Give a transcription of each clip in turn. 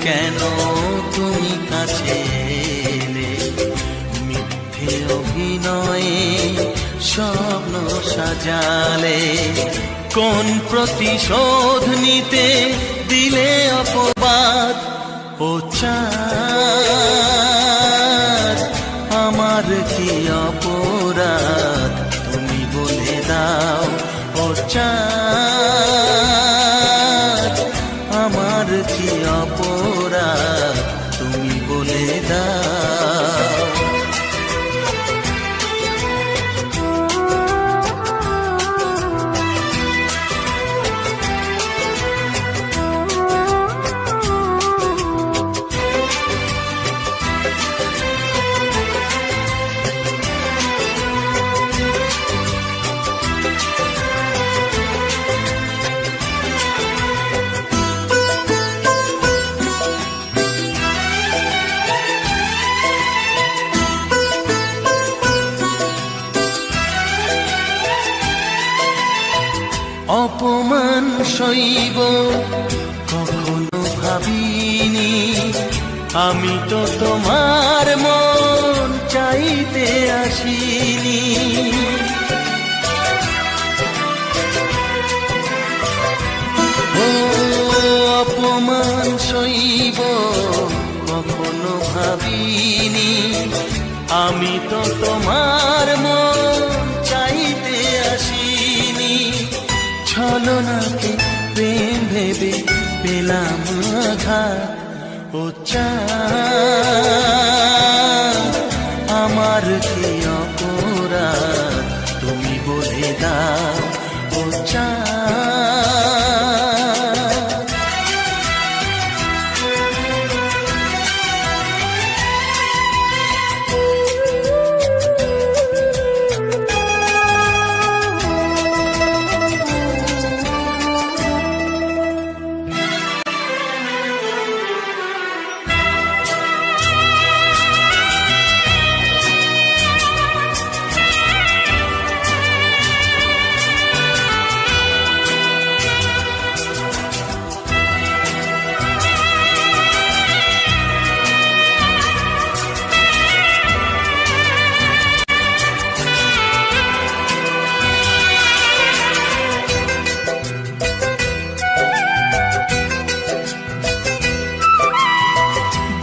কেন তুমি কাছে এলে? মিথ্যে অভিনয়ে স্বপ্ন সাজালে, কোন প্রতিশোধ নিতে দিলে অপবাদ? ও চাঁদ, আমার কি অপরাধ তুমি বলে দাও। ও চাঁদ, আমার কি অপরাধ তুমি বলে দাও। অপমান সইব কখনো ভাবিনি, আমি তো তোমার মন চাইতে আসিনি। ও অপমান সইব কখনো ভাবিনি, আমি তো তোমার মন চাইতে আসিনি। ছলনাকে প্রেম ভেবে পেলাম আঘাত। ও চাঁদ, আমার কি অপরাধ তুমি বলে দাও। ও চাঁদ,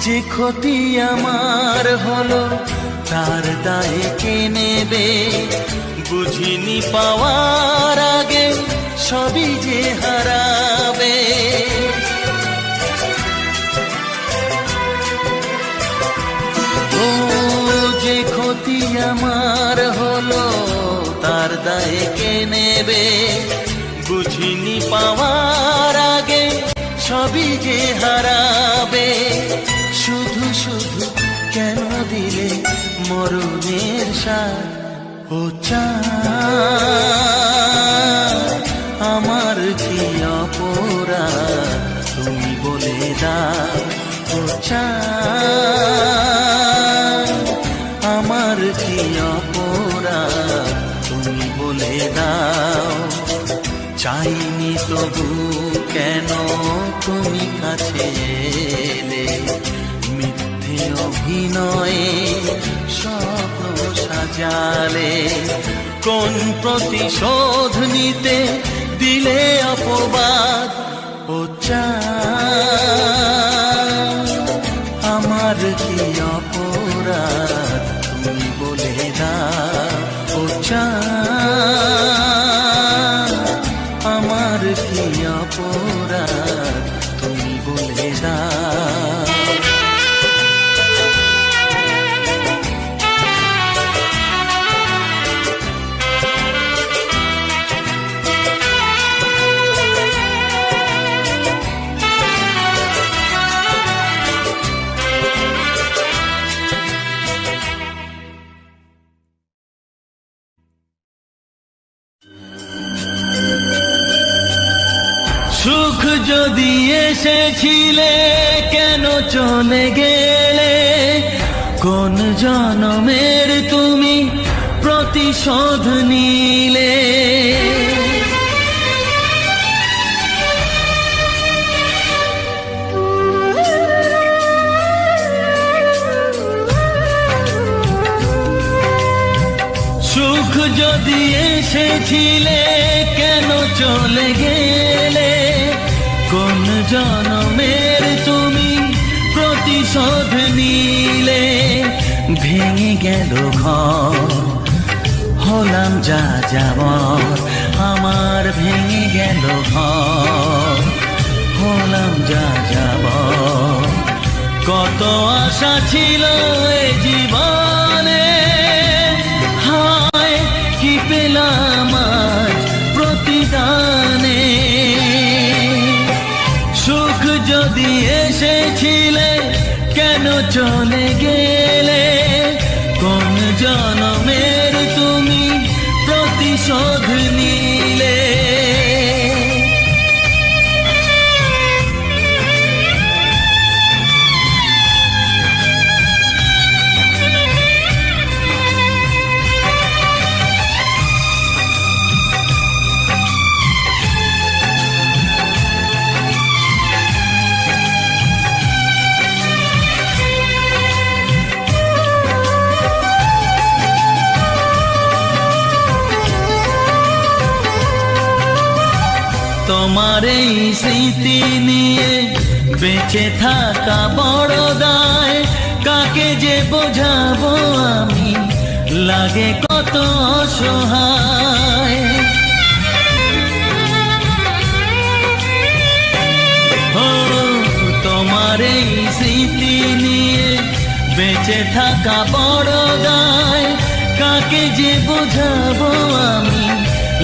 যে ক্ষতি আমার হলো তার দায়ে কে নেবে? বুঝিনি পাওয়ার আগে সবই যে হারাবে। ও যে ক্ষতি আমার হলো তার দায়ে কে নেবে? বুঝিনি পাওয়ার আগে সবই যে হারাবে। শুধু শুধু কেন দিলে মরণের স্বাদ? ও চাঁদ, আমার কি অপরাধ তুমি বলে দাও। ও চাঁদ, আমার কি অপরাধ তুমি বলে দাও। চাইনি তবু কেন তুমি কাছে এলে? মিথ্যে অভিনয়ে স্বপ্ন সাজালে, কোন প্রতিশোধ নিতে দিলে অপবাদ? ও চাঁদ, আমার কি অপরাধ তুমি বলে দাও। ও চাঁদ, আমার কি অপরাধ তুমি বলে দাও। সুখ যদি এসেছিলে কেন চলে গেলে? কোন জনমের তুমি প্রতিশোধ নিলে? যদি এসেছিলে কেন চলে গেলে, কোন জনমের তুমি প্রতিশোধ নিলে। ভেঙে গেল ঘর, হলাম যা যাবার, আমার ভেঙে গেল ঘর, হলাম যা যাবার। কত আশা ছিল এ জীবনে, হায় কি পেলাম আজ প্রতিদানে। সুখ যদি এসেছিলে কেন চলে গেলে, কোন জনমের তুমি প্রতিশোধ নিলে। তোমার এই স্মৃতি নিয়ে বেঁচে থাকা বড় দায়, কাকে যে বোঝাবো আমি, লাগে কত অসহায়। ও তোমার এই স্মৃতি নিয়ে বেঁচে থাকা বড় দায়, কাকে যে বোঝাবো আমি,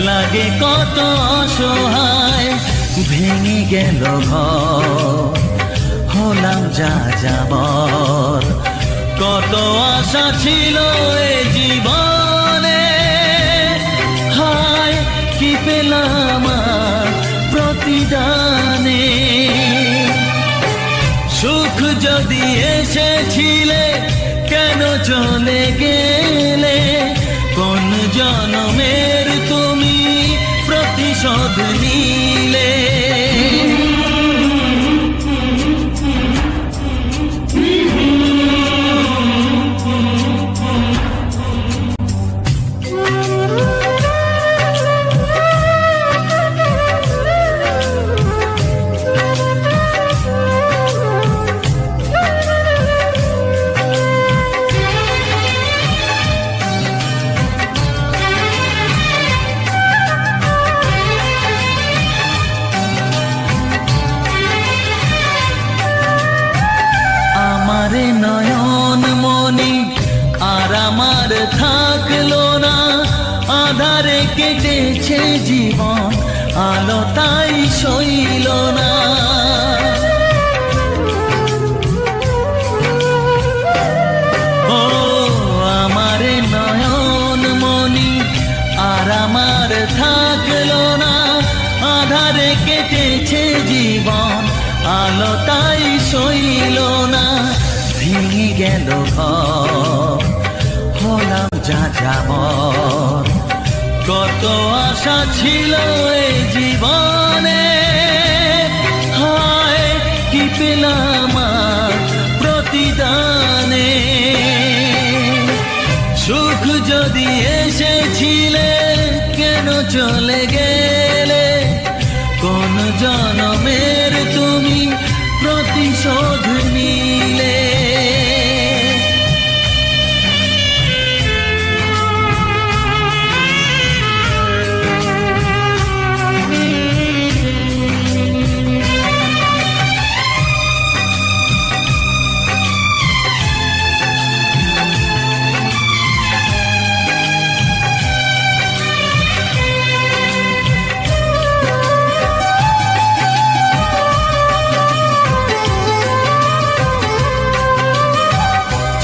লাগে কত অসহায়। ভেঙে গেল ঘর, হলাম যা যাবার, কত আশা ছিল এ জীবনে, হায় কি পেলাম প্রতিদানে। সুখ যদি এসেছিলে কেন চলে গেলে, কোন জনমের তুমি প্রতিশোধ নিলে। নয়ন মনি আর আমার থাকলো না, আধারে কেটেছে জীবন, আলো তাই সইল না। ও আমার নয়ন মনি আর আমার থাকলো না, আধারে কেটেছে জীবন, আলো তাই সইল না। ভেঙে গেল ঘর, হলাম যা যাবার, কত আশা ছিল এই জীবনে, হায় কি পেলাম প্রতিদানে। সুখ যদি এসেছিলে কেন চলে গেলে, কোন জনমের তুমি প্রতিশোধ নিলে।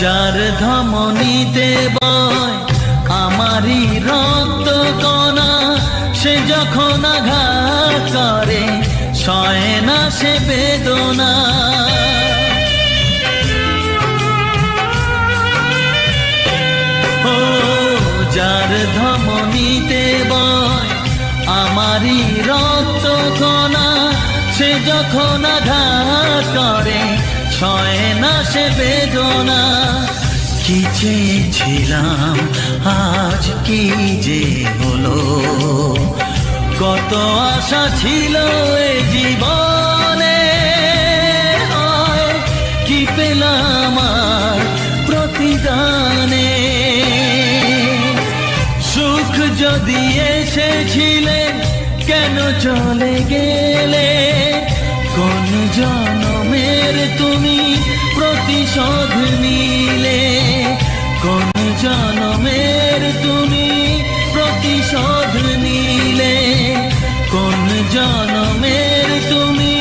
যার ধমনীতে বয় আমারই রক্ত কণা, সে যখন আঘাত করে সয় না সে বেদনা। ও যার ধমনীতে বয় আমারই রক্ত কণা, সে যখন আঘাত করে সয় না সে বেদনা। কি চেয়েছিলাম আজ কি যে হলো, কত আশা ছিল এ জীবনে, কি পেলাম আর প্রতিদানে। সুখ যদি এসেছিলে কেন চলে গেলে, কোন জনমের তুমি প্রতিশোধ নিলে, কোন জনমের তুমি প্রতিশোধ নিলে, কোন জনমের তুমি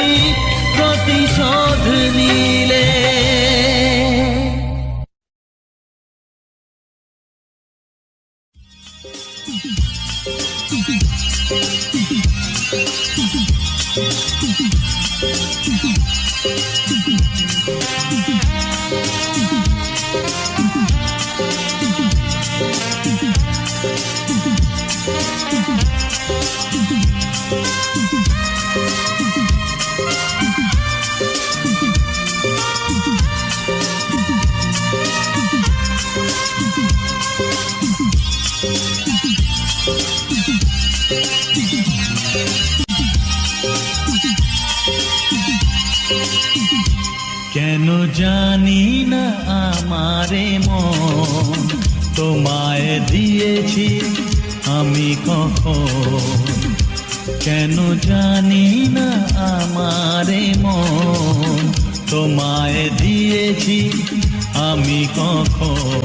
প্রতিশোধ নিলে। কেন জানি না আমারে মন তোমায় দিয়েছি আমি কখন, কেন জানি না আমারে মন তোমায় দিয়েছি আমি কখন।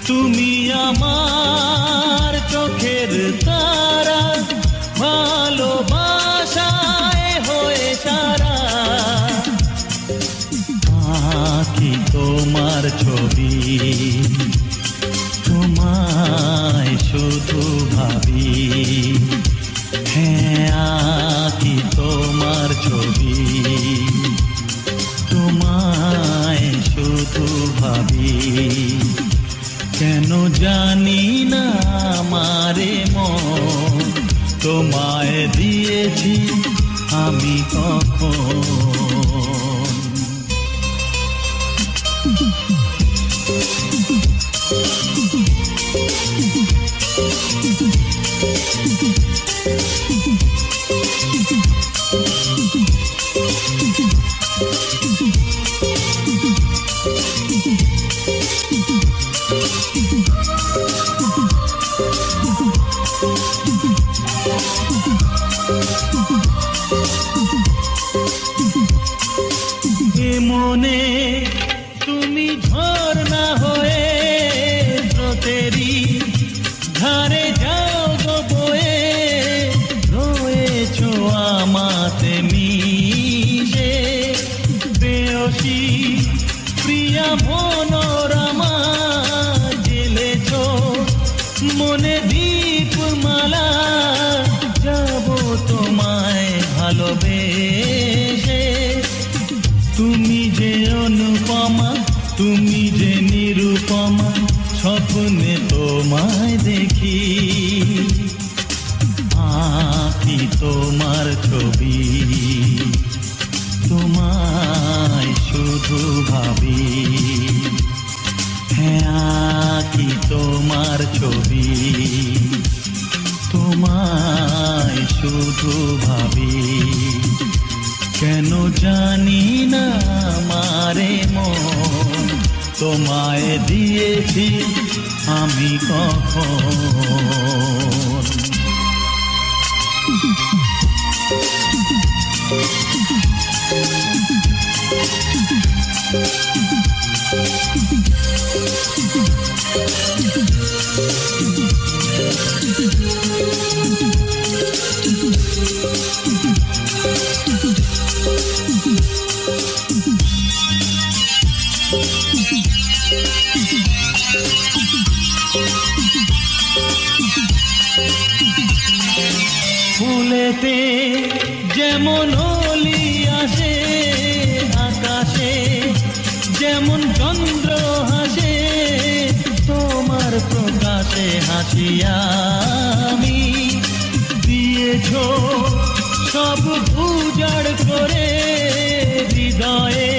তুমি আমার চোখের তারা, ভালোবাসায় হয়ে সারা, আঁকি তোমার ছবি, তোমায় শুধু ভাবি, হ্যাঁ আঁকি তোমার ছবি, তোমায় শুধু ভাবি। কেন জানি না আমারে মন তোমায় দিয়েছি আমি কখন। মনে তুমি ঝর্ণা হয়ে স্রোতেরই ধারে যাও গো বয়ে, রয়েছো আমাতে মিশে প্রেয়সী প্রিয়া মনোরমা, জেলেছো মনে দীপমালা, যাব তোমায় ভালোবেসে। তুমি যে অনুপমা, তুমি যে নিরুপমা, স্বপ্নে তোমায় দেখি, আঁকি তোমার ছবি, তোমায় শুধু ভাবি, হ্যাঁ আঁকি তোমার ছবি, তোমায় শুধু ভাবি। কেন জানি না আমারে মন তোমায় দিয়েছি আমি কখন। ফুলেতে যেমন অলি আসে, আকাশে যেমন চন্দ্র হাসে, তোমার প্রকাশে হাসিয়া আমি দিয়েছো সব উজাড় করে, হৃদয়ে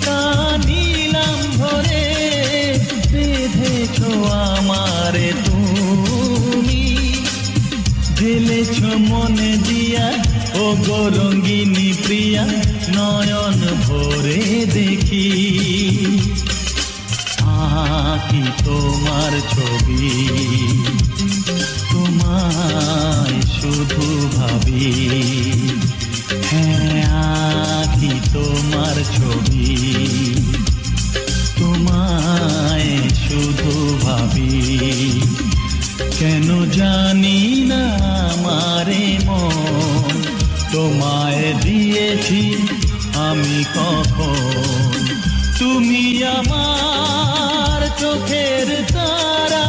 তা নিলাম ভরে, রঙ্গিনী প্রিয়া নয়ন ভরে দেখি, আঁকি তোমার ছবি, তোমায় শুধু ভাবি। হ্যাঁ, আঁকি তোমার ছবি, তোমায় শুধু ভাবি। কেন জানি না আমারে মন তোমায় দিয়েছি আমি কখন। তুমি আমার চোখের তারা,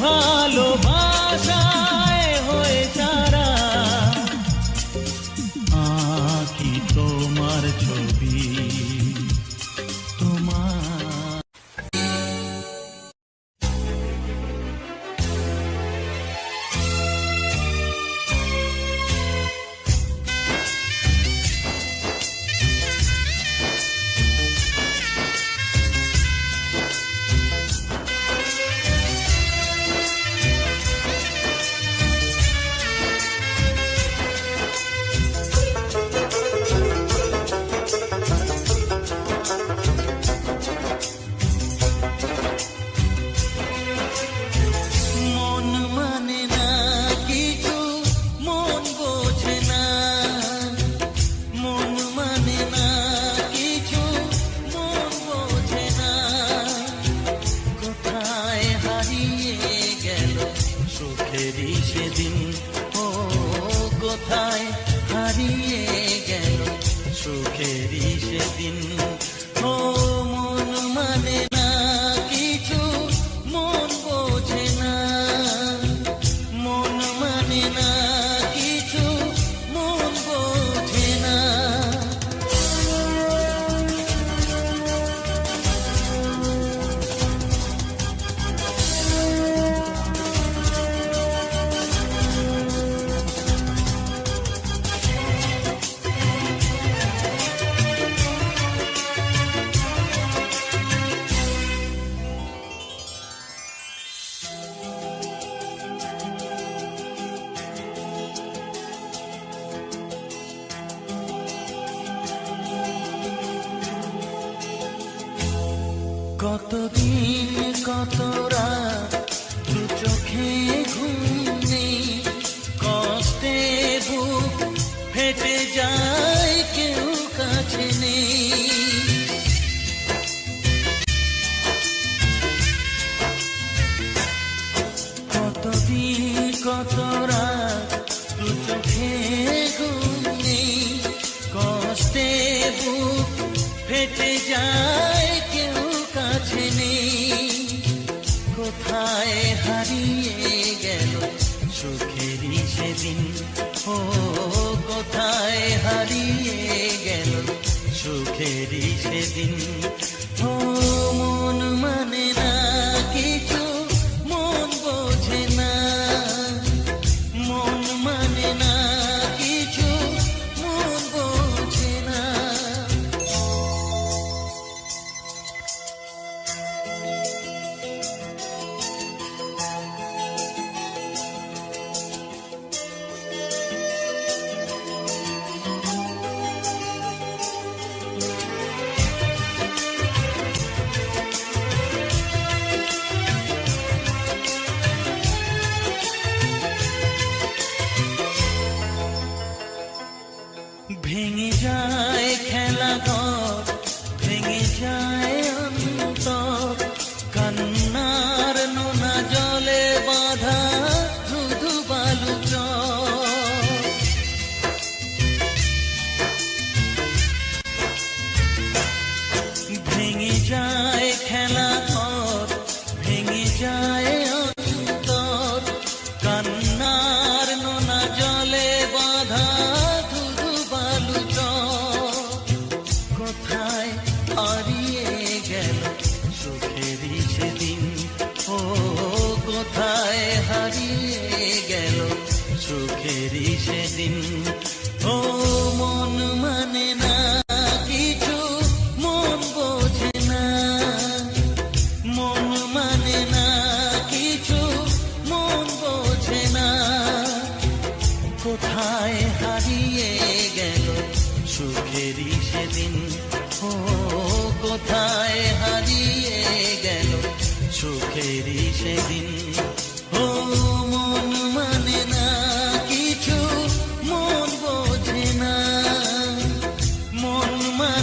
ভালোবাসায় হয়ে যারা। আঁকি তোমার ছবি, তোমার সেদিন, ও কোথায় হারিয়ে গেল সুখেরই সেদিন। ও মন মানে না কিছু, মন বোঝে না, মন মানে না কিছু, মন বোঝে না। কতদিন কত রাত দু চোখে ঘুম নেই, কষ্টে বুক ফেটে যায় কেউ কাছে নেই। কতদিন কত রাত দু চোখে ঘুম নেই, কষ্টে বুক ফেটে যায় কেউ কাছে নেই। কোথায় হারিয়ে গেল সুখেরই সেদিন, ও কোথায় হারিয়ে গেল সুখেরই সেদিন। ও মন মানে না কিছু, মন বোঝে না, মন মানে না কিছু, মন বোঝে না। ভেঙে যায় খেলা ঘর, ভেঙে যায় অন্তর, কান্নার নোনা জলে বাঁধা ধুধু বালু চর। ভেঙে যায় খেলা ঘর, ভেঙে যায় অন্তর, কান্নার নোনা জলে বাঁধা হারিয়ে গেল সুখেরই সেদিন। ও কোথায় হারিয়ে গেল সুখেরই সেদিন। ও মন মানে না কিছু, মন বোঝে না, মন মানে না কিছু, মন বোঝে না। কোথায় হারিয়ে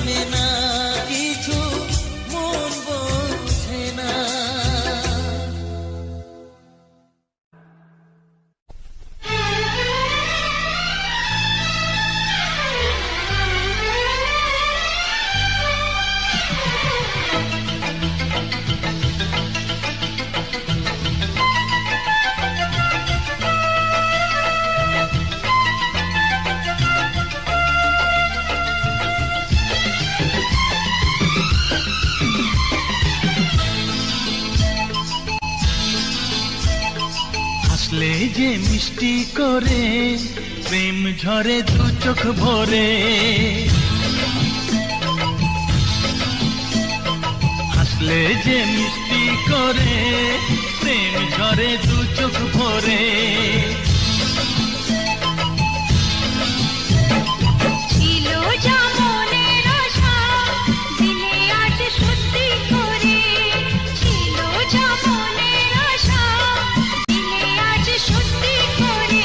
মানে না কিছু, মন বোঝে না। হাসলে যে মিষ্টি করে প্রেম ঝরে দু চোখ ভরে, হাসলে যে মিষ্টি করে প্রেম ঝরে দু চোখ ভরে। ছিল যা মনের আশা দিলে আজ সত্যি করে, ছিল যা মনের আশা দিলে আজ সত্যি করে।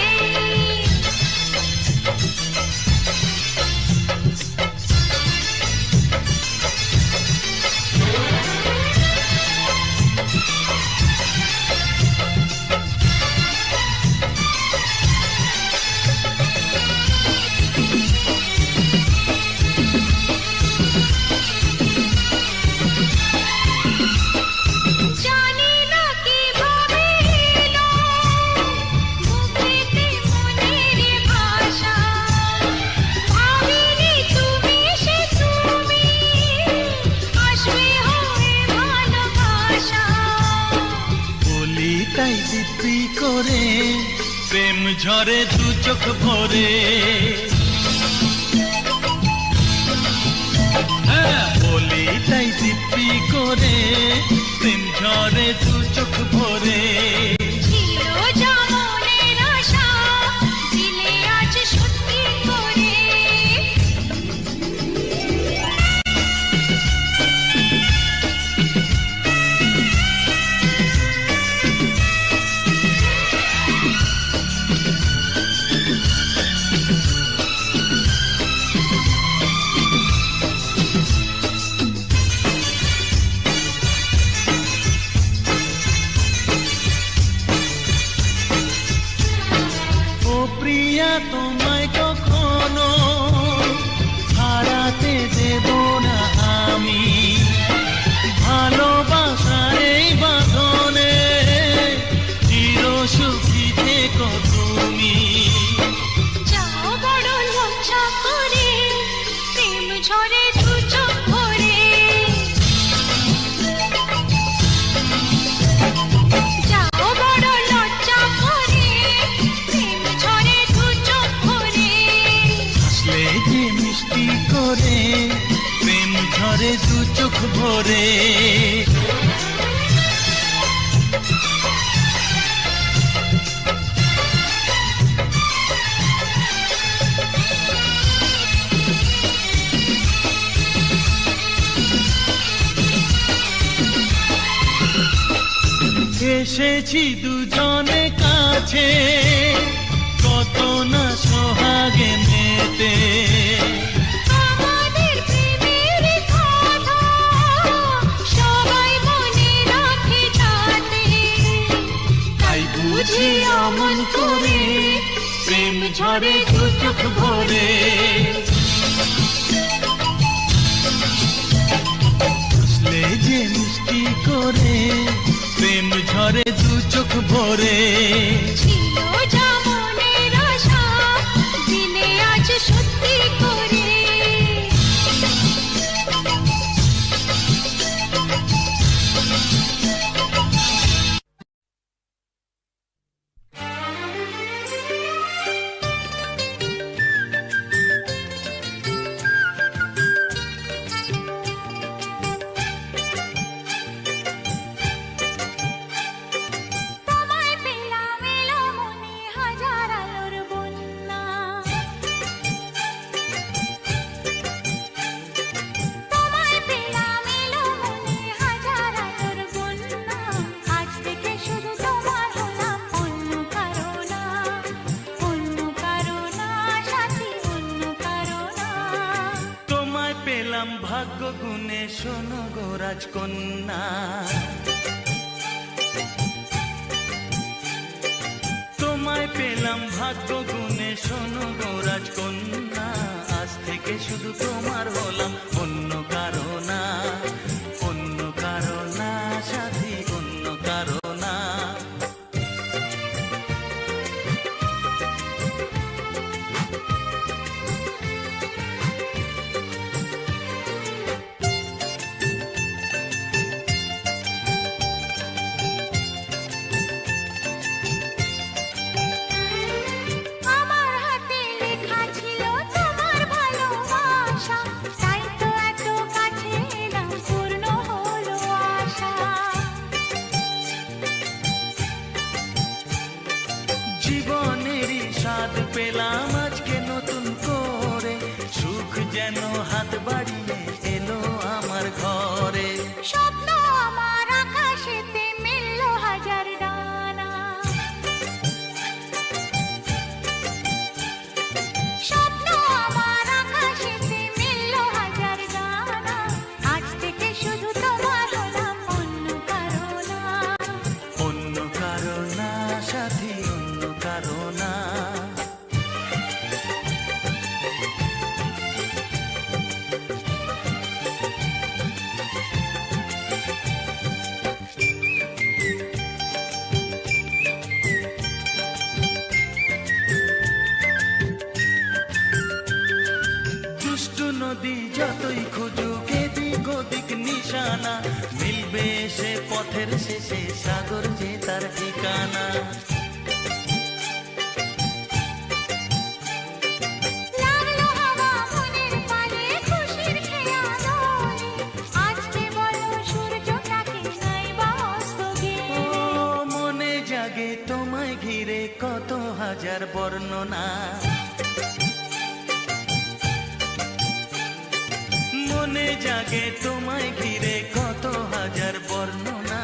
জানি না কিভাবে এলো মুখেতে মনের ভাষা, ভাবিনি তুমি সে তুমি আসবে হয়ে ভালোবাসা। বলি তাই দিব্যি করে প্রেম ঝরে দু চোখ ভরে। হ্যাঁ, বলি তাই দিব্যি করে প্রেম ঝরে দু চোখ ভরে। ছিল যা মনের আশা দিলে আজ সত্যি করে। ও প্রিয়া, তোমায় কখনো হারাতে দেব না আমি, ভালোবাসার এই বাঁধনে চির সুখী থেকো তুমি। যাও বড় লজ্জা করে প্রেম ঝরে দু চোখ ভরে, যাও বড় লজ্জা করে প্রেম ঝরে দু চোখ ভরে। হাসলে যে মিষ্টি করে প্রেম ঝরে দু চোখ ভরে। এসেছি দুজনে কাছে কত না সোহাগে মেতে, আমাদের প্রেমের কথা সবাই মনে রাখে যাতে, তাই বুঝি অমন করে প্রেম ঝরে দু চোখ ভরে। হাসলে যে মিষ্টি করে প্রেম ঝরে দু চোখ ভরে। ছিল যা মনের আশা দিলে আজ সত্যি করে। তোমায় পেলাম এলো ভাগ্য গুণে, শোনো গো রাজকন্যা। তোমায় পেলাম ভাগ্য গুণে, শোনো গো রাজকন্যা। আজ থেকে শুধু তোমার হলাম, অন্য কারো না, অন্য কারো না সাথী, অন্য কারো না। আমার হাতে লেখা ছিল তোমার ভালোবাসা, তাই তো এত কাছে এলাম, পূর্ণ হলো আশা। জীবনেরই স্বাদ পেলাম আজকে নতুন করে, সুখ যেন হাত বাড়িয়ে এলো আমার ঘরে। স্বপ্ন আমার আকাশেতে মিলল হাজার ডানা, স্বপ্ন আমার আকাশেতে মিলল হাজার ডানা। আজ থেকে শুধু তোমার হলাম, অন্য কারো না, অন্য কারো না সাথী, অন্য কারো না। দুষ্টু নদী যতই খুঁজুক এদিক ওদিক নিশানা, মিলবে সে পথের শেষে, সাগর যে তার ঠিকানা। লাগলো হাওয়া মনের পানে, খুশির খেয়া দোলে। আজকে বলো সূর্যটাকে নাই বা অস্ত ও গেলে। মনে জাগে তোমায় ঘিরে কত হাজার বর্ণনা, মনে জাগে তোমায় ঘিরে কত হাজার বর্ণনা।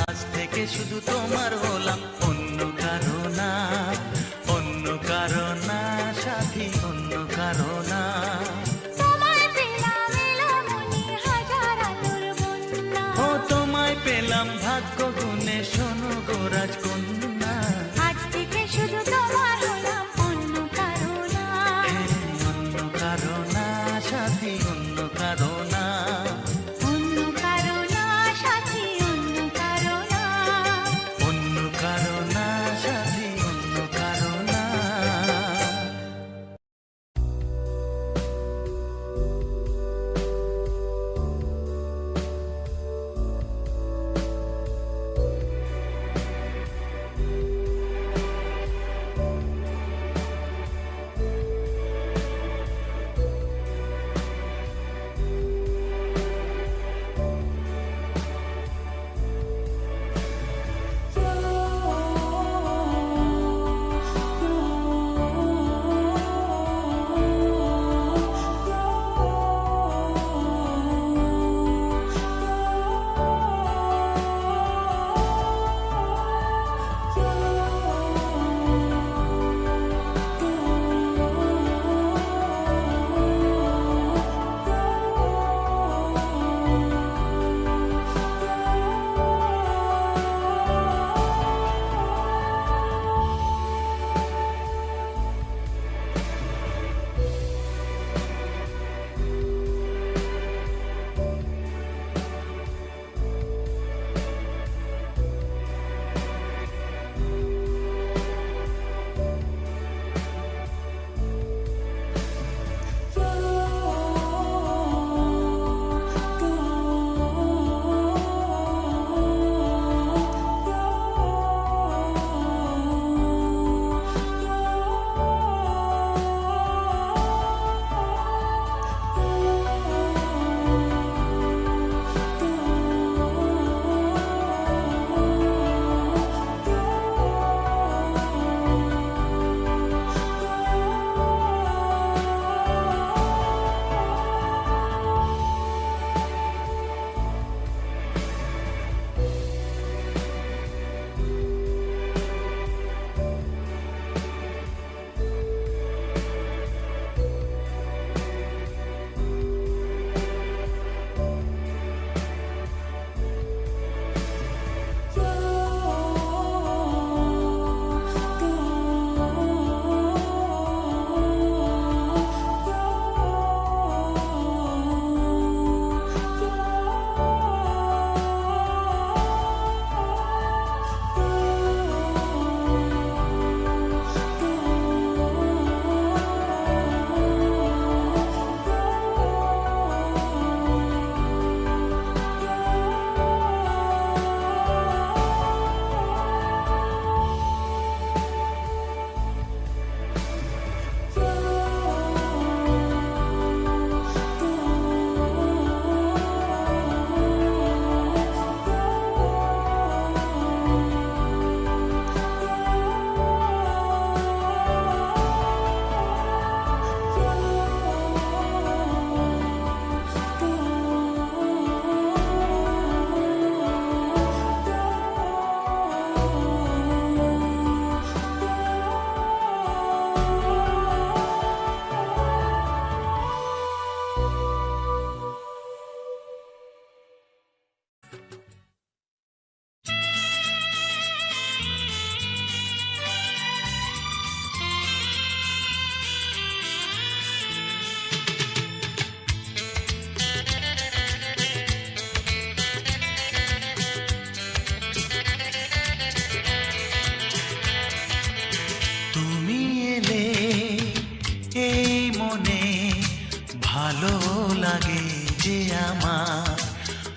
আজ থেকে শুধু তোমার হলাম, অন্য কারো না, অন্য কারো না সাথী, অন্য কারো না। তোমায় পেলাম এলো মনে হাজার আলোর বন্যা, ও তোমায় পেলাম ভাগ্য গুণে, শোনো গো রাজকন্যা। আজ থেকে শুধু তোমার হলাম, অন্য কারো না, অন্য কারো না সাথী, অন্য কারো না। অন্য কারো না সাথী, অন্য কারো না। অন্য কারো না সাথী, অন্য কারো না।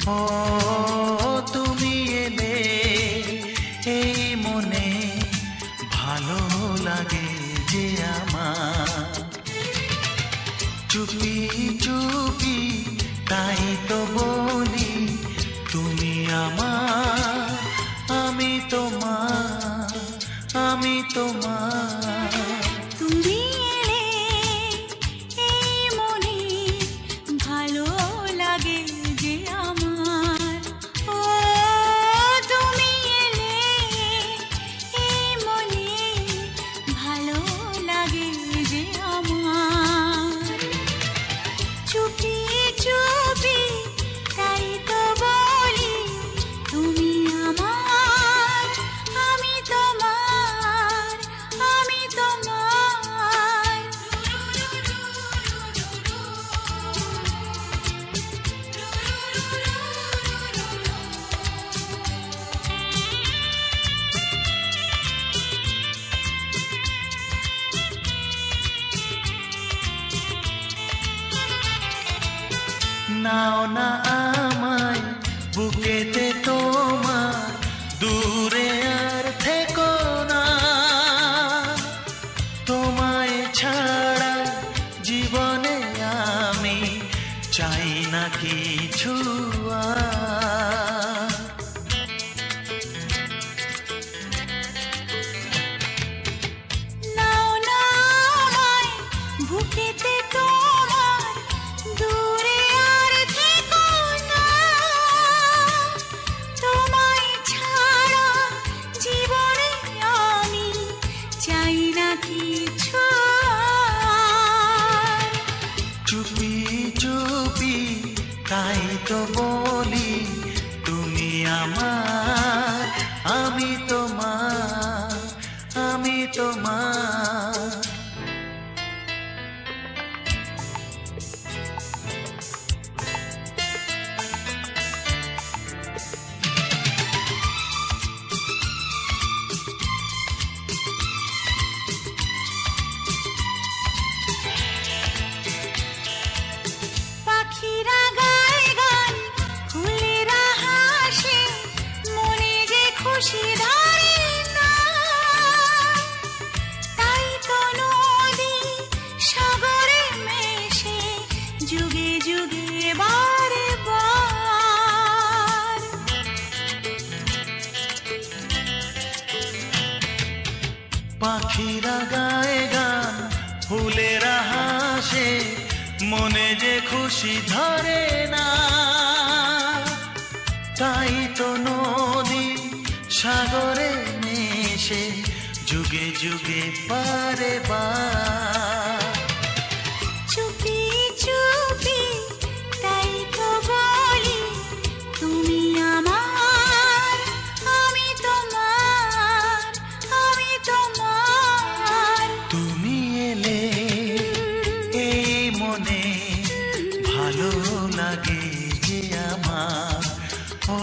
ও তুমি এলে এই মনে ভালো লাগে যে আমার, চুপি চুপি তাই তো বলি তুমি আমার, আমি তোমার, আমি তোমার। তুমি এলে এই মনে ভালো লাগে যে আমার, ও তুমি এলে এই মনে ভালো লাগে যে আমার, চুপি চুপি তাই তো বলি তুমি আমার, আমি তোমার, আমি তোমার। নাও না আমায় বুকেতে তোমার, দূরে আর থেকো না, তোমায় ছাড়া জীবনে আমি চাই না কিছু আর। নাও না আমায় বুকেতে তোমার, দূরে আর থেকো না, তোমায় ছাড়া জীবনে আমি চাই না কিছু আর। চুপি চুপি তাই তো বলি তুমি আমার, আমি তোমার, আমি তোমার। পাখিরা গায় গান, ফুলেরা হাসে, মনে যে খুশি ধরে না, তাই তো নদী সাগরে মেশে যুগে যুগে বারে বার। পাখিরা গায়ে গান, ফুলেরা হাসে, মনে যে খুশি ধরে না, তাই তো নদী সাগরে মেশে যুগে যুগে বারে বার। চুপি চুপি তাই তো বলি তুমি আমার, আমি তোমার, আমি তোমার। তুমি এলে এই মনে ভালো লাগে যে আমার, ও